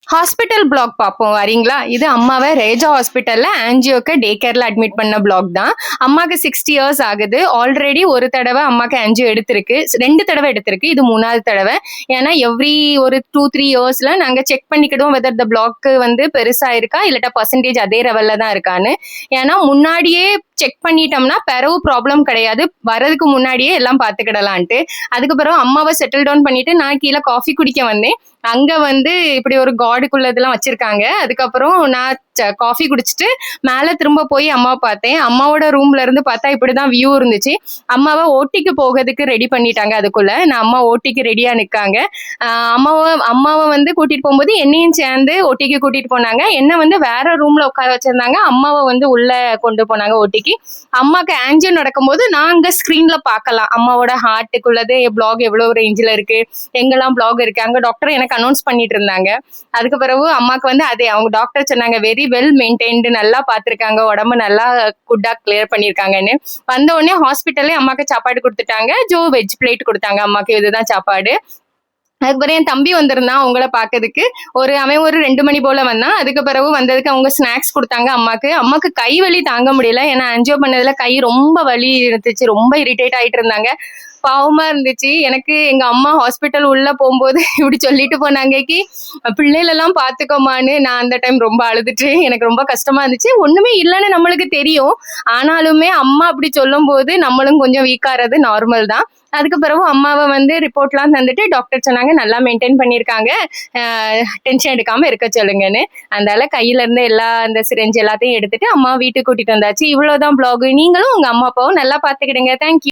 Hospital black பார்ப்போம் வரீங்களா? இது அம்மாவ ரேஜா ஹாஸ்பிட்டல்ல ஆஞ்சியோக்கு டே கேர்ல அட்மிட் பண்ண பிளாக் தான். அம்மாக்கு 60 இயர்ஸ் ஆகுது. ஆல்ரெடி ஒரு தடவை அம்மாக்கு ஆஞ்சியோ எடுத்திருக்கு. 2 தடவை எடுத்திருக்கு. இது 3வது தடவை. ஏன்னா எவ்ரி ஒரு 2, 3 இயர்ஸ்ல நாங்க செக் பண்ணிக்கிடுவோம் வெதர் த பிளாக் வந்து பெருசா இருக்கா இல்லாட்டா பர்சன்டேஜ் அதே லெவல்ல தான் இருக்கான்னு. ஏன்னா முன்னாடியே செக் பண்ணிட்டோம்னா பிறவு ப்ராப்ளம் கிடையாது. வரதுக்கு முன்னாடியே எல்லாம் பார்த்துக்கிடலான்ட்டு. அதுக்கு பிறகு அம்மாவை செட்டில் டவுன் பண்ணிட்டு நான் கீழே காஃபி குடிக்க வந்தேன். அங்க வந்து இப்படி ஒரு காடுக்குள்ள இதெல்லாம் வச்சிருக்காங்க. அதுக்கப்புறம் நான் காஃபி குடிச்சிட்டு மேல திரும்ப போய் அம்மாவை பார்த்தேன். அம்மாவோட ரூம்ல இருந்து பார்த்தா இப்படிதான் வியூ இருந்துச்சு. அம்மாவை ஓட்டிக்கு போகிறதுக்கு ரெடி பண்ணிட்டாங்க. அதுக்குள்ள நான் அம்மா ஓட்டிக்கு ரெடியா நிக்காங்க. அம்மாவை வந்து கூட்டிட்டு போகும்போது என்னையும் சேர்ந்து ஓட்டிக்கு கூட்டிட்டு போனாங்க. என்ன வந்து வேற ரூம்ல உட்கார வச்சிருந்தாங்க. அம்மாவை வந்து உள்ள கொண்டு போனாங்க ஓட்டிக்கு. அம்மாக்கு ஆன்ஜியோ நடக்கும்போது நான் அங்க ஸ்கிரீன்ல பார்க்கலாம் அம்மாவோட ஹார்ட்டுக்குள்ளது பிளாக் எவ்வளவு ரேஞ்சில் இருக்கு, எங்கெல்லாம் பிளாக் இருக்கு. அங்க டாக்டர் எனக்கு அனௌன்ஸ் பண்ணிட்டு இருந்தாங்க. அதுக்கு பிறகு அம்மாக்கு வந்து அதே அவங்க டாக்டர் சொன்னாங்க வெரி வெல் மெயின்டைன்டு, நல்லா பார்த்துருக்காங்க, உடம்பு நல்லா குட்டா கிளியர் பண்ணியிருக்காங்கன்னு. வந்த உடனே ஹாஸ்பிட்டல்லே அம்மாக்கு சாப்பாடு கொடுத்துட்டாங்க. வெஜ் பிளேட் கொடுத்தாங்க அம்மாக்கு. இதுதான் சாப்பாடு. அதுக்கப்புறம் என் தம்பி வந்திருந்தான் அவங்கள பாக்கிறதுக்கு. அவன் ஒரு 2 மணி போல வந்தான். அதுக்கு பிறகு வந்ததுக்கு அவங்க ஸ்நாக்ஸ் கொடுத்தாங்க அம்மாக்கு. அம்மாக்கு கை வலி தாங்க முடியல. ஏன்னா ஆன்ஜியோ பண்ணதுல கை ரொம்ப வலி இருந்துச்சு. ரொம்ப இரிட்டேட் ஆயிட்டு இருந்தாங்க. பாவமா இருந்துச்சு எனக்கு. எங்க அம்மா ஹாஸ்பிட்டல் உள்ள போகும்போது இப்படி சொல்லிட்டு போனாங்க பிள்ளைகள் எல்லாம் பாத்துக்கோமான்னு. நான் அந்த டைம் ரொம்ப அழுதுட்டு எனக்கு ரொம்ப கஷ்டமா இருந்துச்சு. ஒண்ணுமே இல்லைன்னு நம்மளுக்கு தெரியும். ஆனாலுமே அம்மா அப்படி சொல்லும் போது நம்மளும் கொஞ்சம் வீக்காறது நார்மல் தான். அதுக்கு பிறகு அம்மாவை வந்து ரிப்போர்ட்லாம் தந்துட்டு டாக்டர் சொன்னாங்க நல்லா மெயின்டைன் பண்ணியிருக்காங்க, டென்ஷன் எடுக்காம இருக்க சொல்லுங்கன்னு. அதனால கையில இருந்து எல்லா அந்த சிரிஞ்சு எல்லாத்தையும் எடுத்துட்டு அம்மா வீட்டுக்கு கூட்டிட்டு வந்தாச்சு. இவ்வளவுதான் பிளாக். நீங்களும் உங்க அம்மா அப்பாவும் நல்லா பாத்துக்கிடுங்க. தேங்க்யூ.